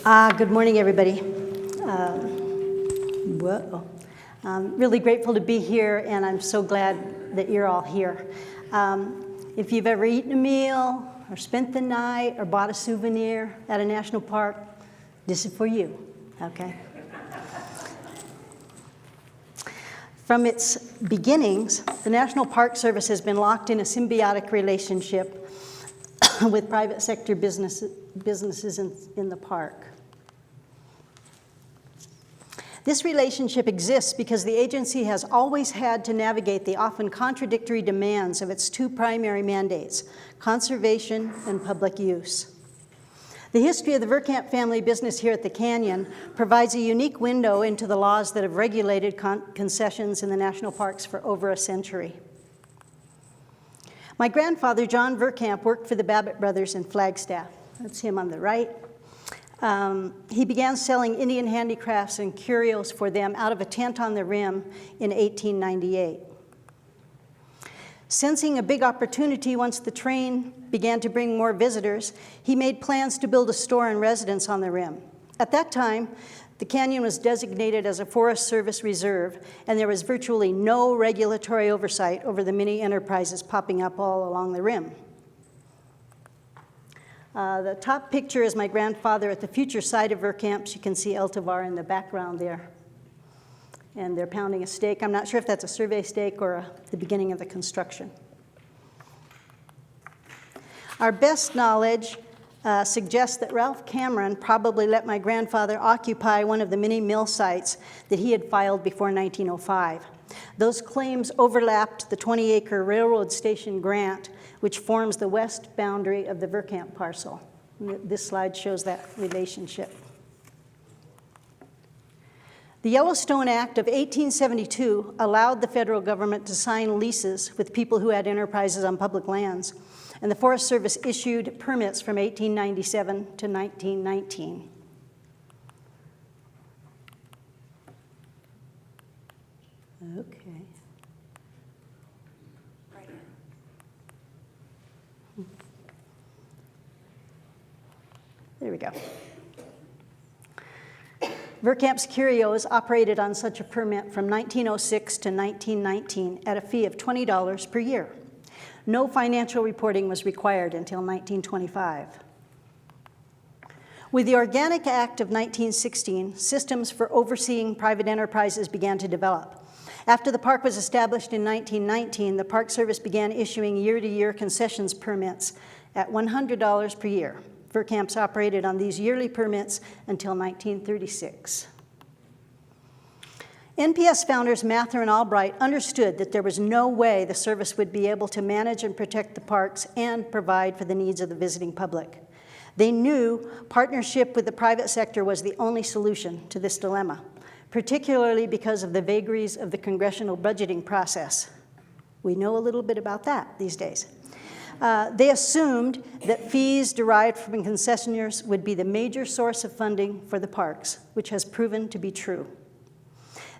Good morning, everybody. I'm really grateful to be here, and I'm so glad that you're all here. If you've ever eaten a meal, or spent the night, or bought a souvenir at a national park, this is for you, okay? From its beginnings, the National Park Service has been locked in a symbiotic relationship with private sector businesses in the park. This relationship exists because the agency has always had to navigate the often contradictory demands of its two primary mandates, conservation and public use. The history of the Verkamp family business here at the Canyon provides a unique window into the laws that have regulated concessions in the national parks for over a century. My grandfather, John Verkamp, worked for the Babbitt brothers in Flagstaff. That's him on the right. He began selling Indian handicrafts and curios for them out of a tent on the rim in 1898. Sensing a big opportunity once the train began to bring more visitors, he made plans to build a store and residence on the rim. At that time, the canyon was designated as a Forest Service reserve, and there was virtually no regulatory oversight over the many enterprises popping up all along the rim. The top picture is my grandfather at the future site of Verkamps. You can see El Tovar in the background there. And they're pounding a stake. I'm not sure if that's a survey stake or the beginning of the construction. Our best knowledge suggests that Ralph Cameron probably let my grandfather occupy one of the many mill sites that he had filed before 1905. Those claims overlapped the 20-acre railroad station grant, which forms the west boundary of the Verkamp parcel. This slide shows that relationship. The Yellowstone Act of 1872 allowed the federal government to sign leases with people who had enterprises on public lands, and the Forest Service issued permits from 1897 to 1919. Okay. There we go. Verkamp's Curios operated on such a permit from 1906 to 1919 at a fee of $20 per year. No financial reporting was required until 1925. With the Organic Act of 1916, systems for overseeing private enterprises began to develop. After the park was established in 1919, the Park Service began issuing year-to-year concessions permits at $100 per year. Verkamps operated on these yearly permits until 1936. NPS founders Mather and Albright understood that there was no way the service would be able to manage and protect the parks and provide for the needs of the visiting public. They knew partnership with the private sector was the only solution to this dilemma, particularly because of the vagaries of the congressional budgeting process. We know a little bit about that these days. They assumed that fees derived from concessionaires would be the major source of funding for the parks, which has proven to be true.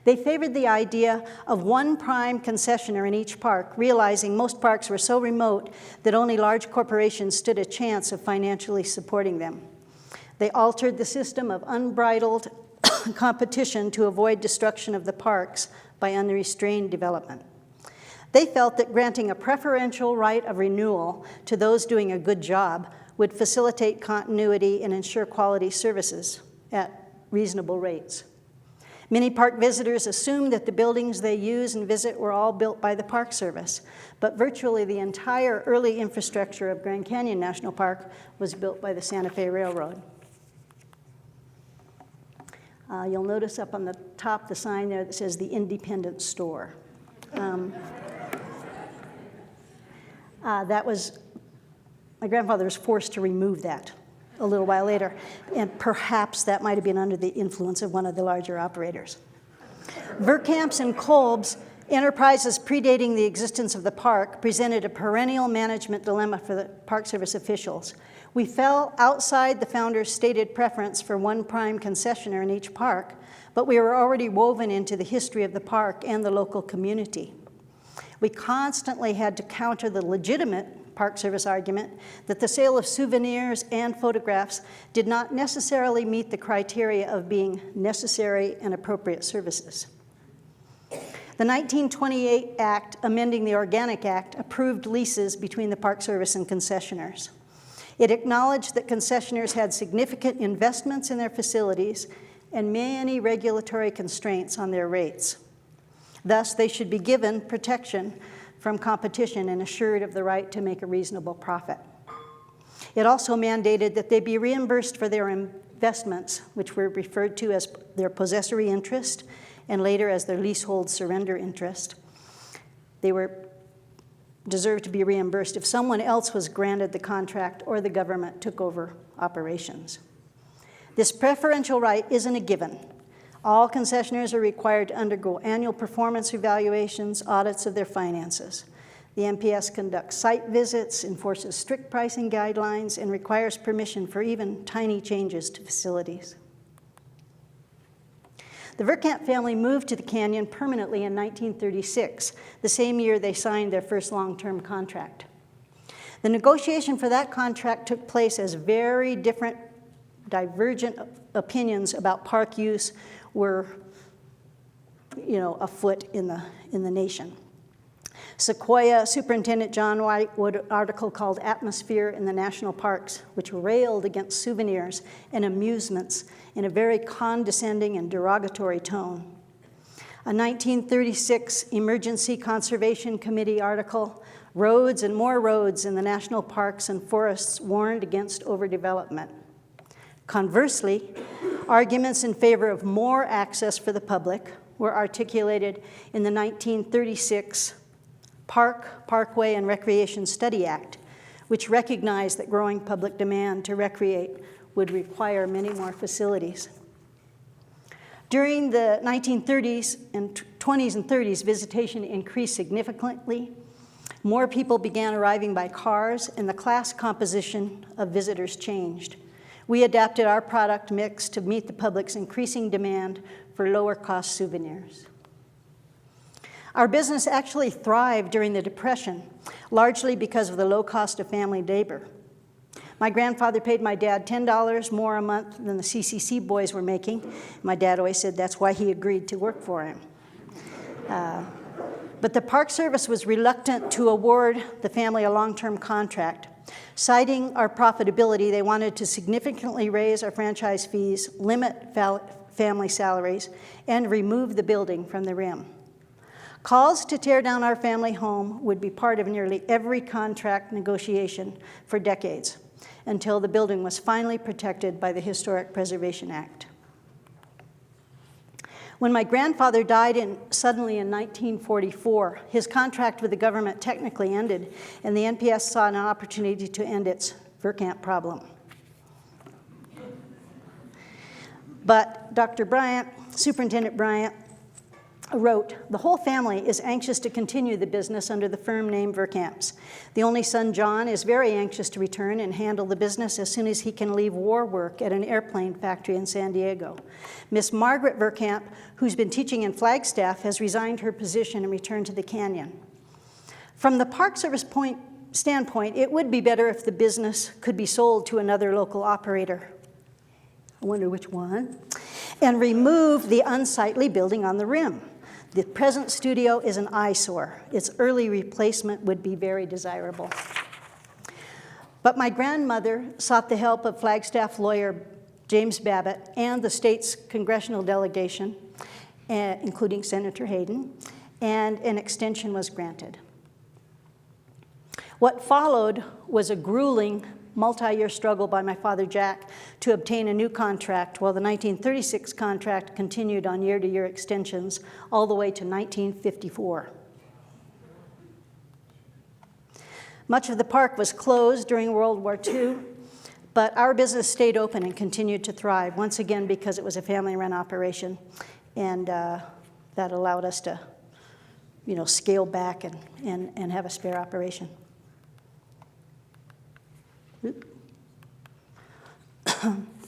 They favored the idea of one prime concessionaire in each park, realizing most parks were so remote that only large corporations stood a chance of financially supporting them. They altered the system of unbridled competition to avoid destruction of the parks by unrestrained development. They felt that granting a preferential right of renewal to those doing a good job would facilitate continuity and ensure quality services at reasonable rates. Many park visitors assumed that the buildings they use and visit were all built by the Park Service, but virtually the entire early infrastructure of Grand Canyon National Park was built by the Santa Fe Railroad. You'll notice up on the top the sign there that says the Independent Store. My grandfather was forced to remove that a little while later, and perhaps that might have been under the influence of one of the larger operators. Verkamps and Kolb's enterprises predating the existence of the park presented a perennial management dilemma for the Park Service officials. We fell outside the founders' stated preference for one prime concessionaire in each park, but we were already woven into the history of the park and the local community. We constantly had to counter the legitimate Park Service argument that the sale of souvenirs and photographs did not necessarily meet the criteria of being necessary and appropriate services. The 1928 Act, amending the Organic Act, approved leases between the Park Service and concessionaires. It acknowledged that concessionaires had significant investments in their facilities and many regulatory constraints on their rates. Thus, they should be given protection from competition and assured of the right to make a reasonable profit. It also mandated that they be reimbursed for their investments, which were referred to as their possessory interest and later as their leasehold surrender interest. They deserved to be reimbursed if someone else was granted the contract or the government took over operations. This preferential right isn't a given. All concessionaires are required to undergo annual performance evaluations, audits of their finances. The NPS conducts site visits, enforces strict pricing guidelines, and requires permission for even tiny changes to facilities. The Verkamp family moved to the canyon permanently in 1936, the same year they signed their first long-term contract. The negotiation for that contract took place as very different, divergent opinions about park use were, afoot in the nation. Sequoia Superintendent John White wrote an article called Atmosphere in the National Parks, which railed against souvenirs and amusements in a very condescending and derogatory tone. A 1936 Emergency Conservation Committee article, Roads and More Roads in the National Parks and Forests, warned against overdevelopment. Conversely, arguments in favor of more access for the public were articulated in the 1936 Parkway, and Recreation Study Act, which recognized that growing public demand to recreate would require many more facilities. During the 1930s and 20s and 30s, visitation increased significantly. More people began arriving by cars, and the class composition of visitors changed. We adapted our product mix to meet the public's increasing demand for lower-cost souvenirs. Our business actually thrived during the Depression, largely because of the low cost of family labor. My grandfather paid my dad $10 more a month than the CCC boys were making. My dad always said that's why he agreed to work for him. But the Park Service was reluctant to award the family a long-term contract. Citing our profitability, they wanted to significantly raise our franchise fees, limit family salaries, and remove the building from the rim. Calls to tear down our family home would be part of nearly every contract negotiation for decades, until the building was finally protected by the Historic Preservation Act. When my grandfather died suddenly in 1944, his contract with the government technically ended, and the NPS saw an opportunity to end its Verkamp problem. But Dr. Bryant, Superintendent Bryant, wrote, "The whole family is anxious to continue the business under the firm name Verkamps. The only son, John, is very anxious to return and handle the business as soon as he can leave war work at an airplane factory in San Diego. Miss Margaret Verkamp, who's been teaching in Flagstaff, has resigned her position and returned to the canyon." From the Park Service standpoint, it would be better if the business could be sold to another local operator. I wonder which one. And remove the unsightly building on the rim. The present studio is an eyesore. Its early replacement would be very desirable. But my grandmother sought the help of Flagstaff lawyer James Babbitt and the state's congressional delegation, including Senator Hayden, and an extension was granted. What followed was a grueling multi-year struggle by my father Jack to obtain a new contract, while the 1936 contract continued on year-to-year extensions all the way to 1954. Much of the park was closed during World War II, but our business stayed open and continued to thrive, once again because it was a family-run operation, and that allowed us to, scale back and have a spare operation.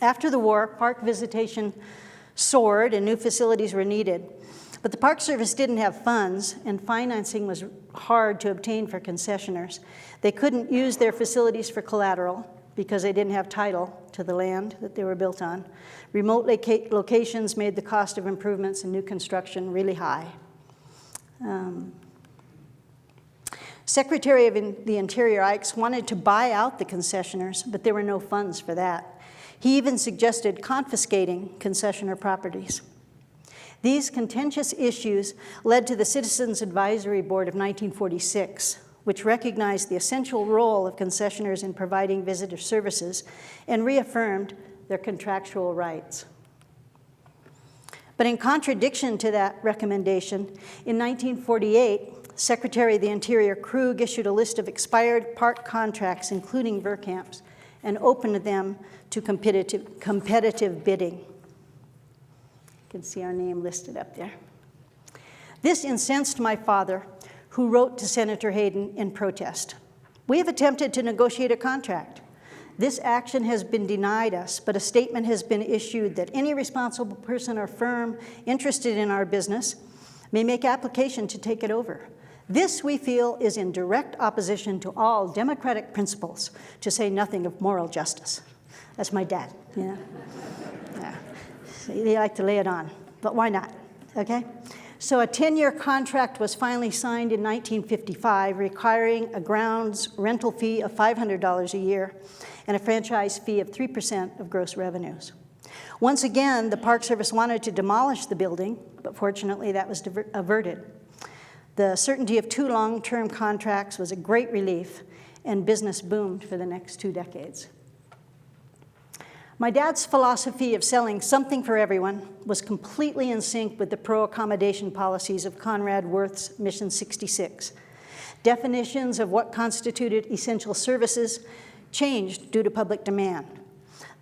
After the war, park visitation soared and new facilities were needed. But the Park Service didn't have funds, and financing was hard to obtain for concessionaires. They couldn't use their facilities for collateral because they didn't have title to the land that they were built on. Remote locations made the cost of improvements and new construction really high. Secretary of the Interior Ikes wanted to buy out the concessionaires, but there were no funds for that. He even suggested confiscating concessionaire properties. These contentious issues led to the Citizens Advisory Board of 1946, which recognized the essential role of concessionaires in providing visitor services and reaffirmed their contractual rights. But in contradiction to that recommendation, in 1948, Secretary of the Interior Krug issued a list of expired park contracts, including Verkamps, and opened them to competitive bidding. You can see our name listed up there. This incensed my father, who wrote to Senator Hayden in protest. We have attempted to negotiate a contract. This action has been denied us, but a statement has been issued that any responsible person or firm interested in our business may make application to take it over. This, we feel, is in direct opposition to all democratic principles, to say nothing of moral justice. That's my dad, yeah. So they like to lay it on, but why not, okay? So a 10-year contract was finally signed in 1955, requiring a grounds rental fee of $500 a year and a franchise fee of 3% of gross revenues. Once again, the Park Service wanted to demolish the building, but fortunately that was averted. The certainty of 2 long-term contracts was a great relief, and business boomed for the next 2 decades. My dad's philosophy of selling something for everyone was completely in sync with the pro-accommodation policies of Conrad Worth's Mission 66. Definitions of what constituted essential services changed due to public demand.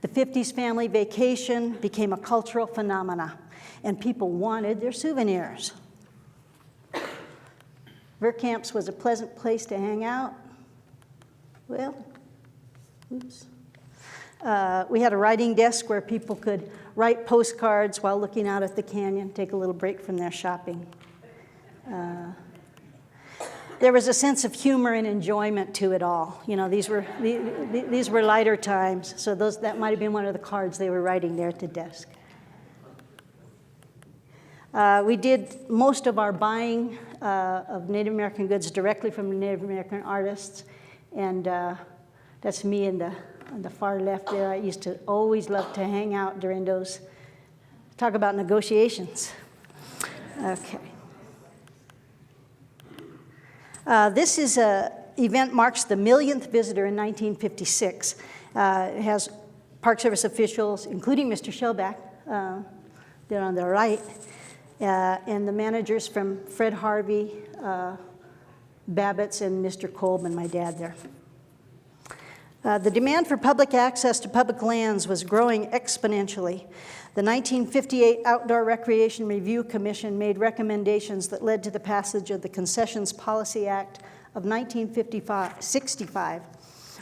The 50s family vacation became a cultural phenomena, and people wanted their souvenirs. Verkamps was a pleasant place to hang out. Well, oops. We had a writing desk where people could write postcards while looking out at the canyon, take a little break from their shopping. There was a sense of humor and enjoyment to it all. You know, these were lighter times, so that might have been one of the cards they were writing there at the desk. We did most of our buying of Native American goods directly from Native American artists, and that's me on the far left there. I used to always love to hang out during those, talk about negotiations. Okay. This event marks the 1,000,000th visitor in 1956. It has Park Service officials, including Mr. Shellback, there on the right, and the managers from Fred Harvey, Babbitt's, and Mr. Kolb, and my dad there. The demand for public access to public lands was growing exponentially. The 1958 Outdoor Recreation Review Commission made recommendations that led to the passage of the Concessions Policy Act of 1965,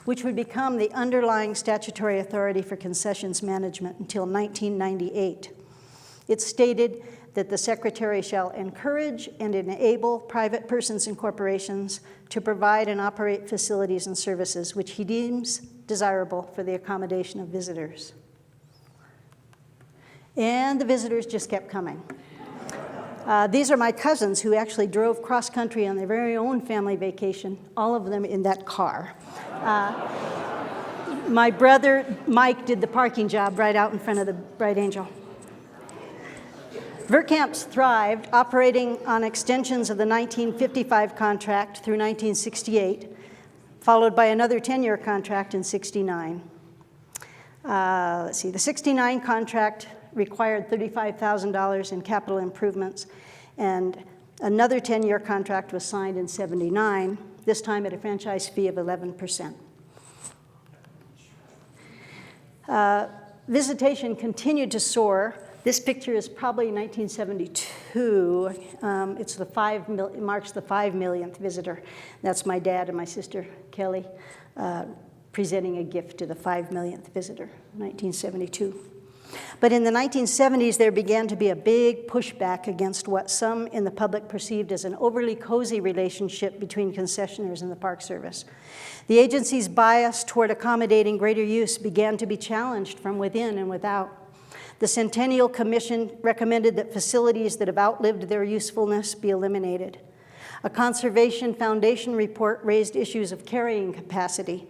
which would become the underlying statutory authority for concessions management until 1998. It stated that the Secretary shall encourage and enable private persons and corporations to provide and operate facilities and services which he deems desirable for the accommodation of visitors. And the visitors just kept coming. These are my cousins who actually drove cross-country on their very own family vacation, all of them in that car. My brother, Mike, did the parking job right out in front of the Bright Angel. Verkamps thrived, operating on extensions of the 1955 contract through 1968, followed by another 10-year contract in 69. Let's see, the 69 contract required $35,000 in capital improvements, and another 10-year contract was signed in 79, this time at a franchise fee of 11%. Visitation continued to soar. This picture is probably 1972. It marks the 5 millionth visitor. That's my dad and my sister, Kelly, presenting a gift to the 5 millionth visitor, 1972. But in the 1970s, there began to be a big pushback against what some in the public perceived as an overly cozy relationship between concessionaires and the Park Service. The agency's bias toward accommodating greater use began to be challenged from within and without. The Centennial Commission recommended that facilities that have outlived their usefulness be eliminated. A Conservation Foundation report raised issues of carrying capacity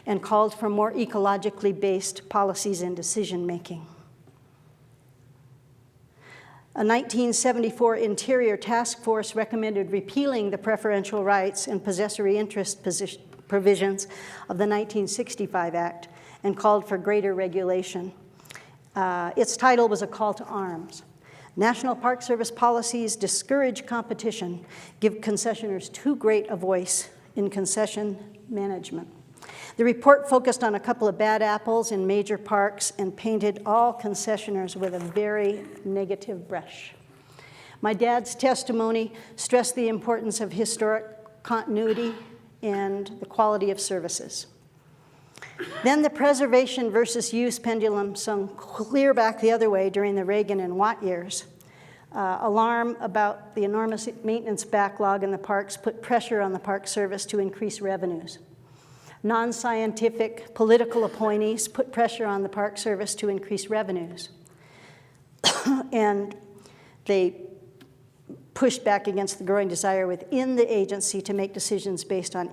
and called for more ecologically based policies and decision-making. A 1974 Interior Task Force recommended repealing the preferential rights and possessory interest provisions of the 1965 Act and called for greater regulation. Its title was a call to arms. National Park Service policies discourage competition, give concessionaires too great a voice in concession management. The report focused on a couple of bad apples in major parks and painted all concessionaires with a very negative brush. My dad's testimony stressed the importance of historic continuity and the quality of services. Then the preservation versus use pendulum swung clear back the other way during the Reagan and Watt years. Alarm about the enormous maintenance backlog in the parks put pressure on the Park Service to increase revenues. Non-scientific political appointees put pressure on the Park Service to increase revenues. And they pushed back against the growing desire within the agency to make decisions based on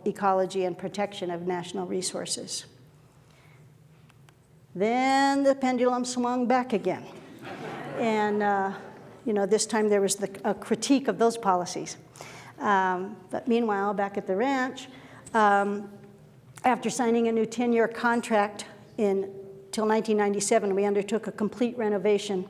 ecology and protection of national resources. Then the pendulum swung back again. And this time there was a critique of those policies. But meanwhile, back at the ranch, after signing a new 10-year contract till 1997, we undertook a complete renovation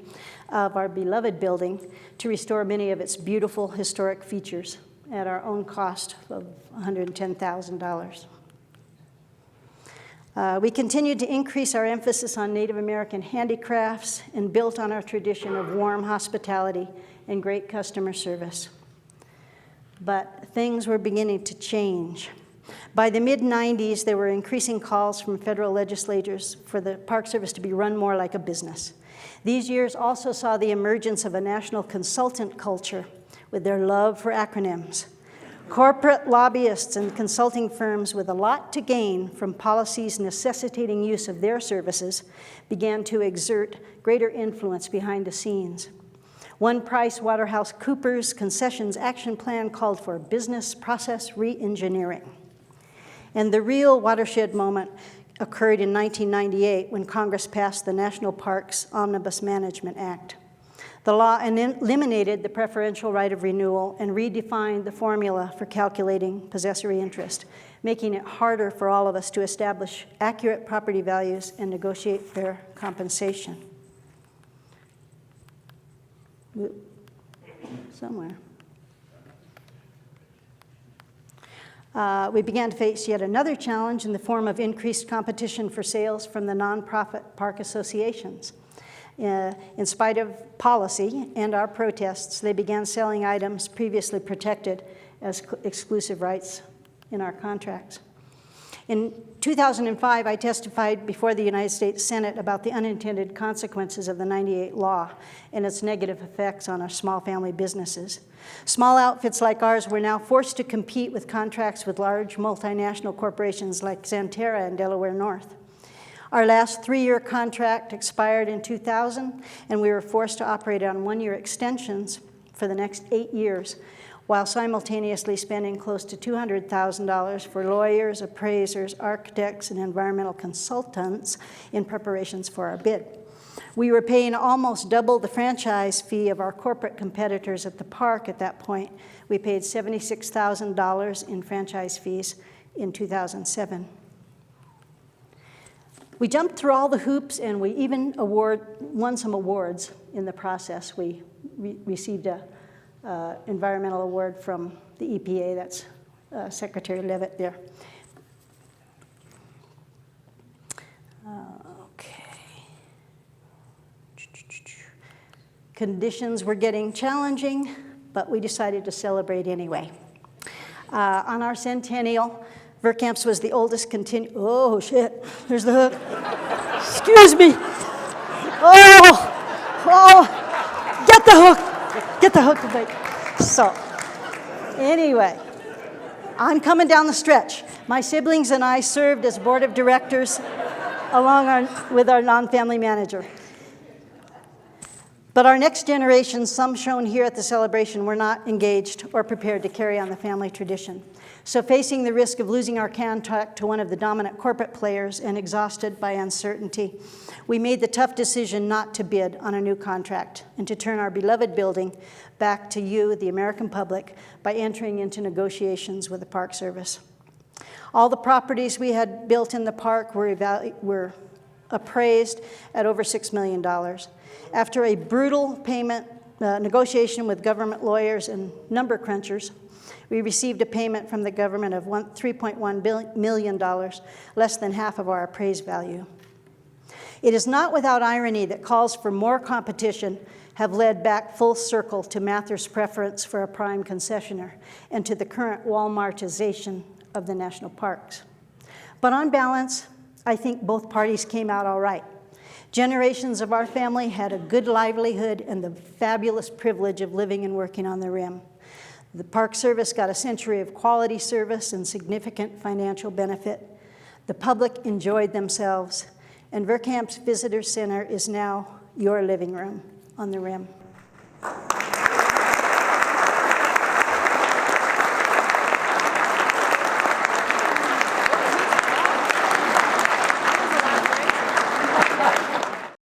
of our beloved building to restore many of its beautiful historic features at our own cost of $110,000. We continued to increase our emphasis on Native American handicrafts and built on our tradition of warm hospitality and great customer service. But things were beginning to change. By the mid-90s, there were increasing calls from federal legislators for the Park Service to be run more like a business. These years also saw the emergence of a national consultant culture with their love for acronyms. Corporate lobbyists and consulting firms with a lot to gain from policies necessitating use of their services began to exert greater influence behind the scenes. One PricewaterhouseCoopers Concessions action plan called for business process re-engineering. And the real watershed moment occurred in 1998 when Congress passed the National Parks Omnibus Management Act. The law eliminated the preferential right of renewal and redefined the formula for calculating possessory interest, making it harder for all of us to establish accurate property values and negotiate fair compensation. Somewhere. We began to face yet another challenge in the form of increased competition for sales from the nonprofit park associations. In spite of policy and our protests, they began selling items previously protected as exclusive rights in our contracts. In 2005, I testified before the United States Senate about the unintended consequences of the '98 law and its negative effects on our small family businesses. Small outfits like ours were now forced to compete with contracts with large multinational corporations like Xanterra and Delaware North. Our last 3-year contract expired in 2000, and we were forced to operate on 1-year extensions for the next 8 years, while simultaneously spending close to $200,000 for lawyers, appraisers, architects, and environmental consultants in preparations for our bid. We were paying almost double the franchise fee of our corporate competitors at the park at that point. We paid $76,000 in franchise fees in 2007. We jumped through all the hoops, and we even won some awards in the process. We received an environmental award from the EPA. That's Secretary Levitt there. Okay. Conditions were getting challenging, but we decided to celebrate anyway. On our centennial, Verkamps was the oldest oh shit, there's the hook. Excuse me. Oh, get the hook, bait. So, anyway, I'm coming down the stretch. My siblings and I served as board of directors with our non-family manager. But our next generation, some shown here at the celebration, were not engaged or prepared to carry on the family tradition. So facing the risk of losing our contract to one of the dominant corporate players and exhausted by uncertainty, we made the tough decision not to bid on a new contract and to turn our beloved building back to you, the American public, by entering into negotiations with the Park Service. All the properties we had built in the park were appraised at over $6 million. After a brutal payment negotiation with government lawyers and number crunchers, we received a payment from the government of $3.1 million, less than half of our appraised value. It is not without irony that calls for more competition have led back full circle to Mather's preference for a prime concessionaire and to the current Walmartization of the national parks. But on balance, I think both parties came out all right. Generations of our family had a good livelihood and the fabulous privilege of living and working on the Rim. The Park Service got a century of quality service and significant financial benefit. The public enjoyed themselves, and Verkamps Visitor Center is now your living room on the Rim.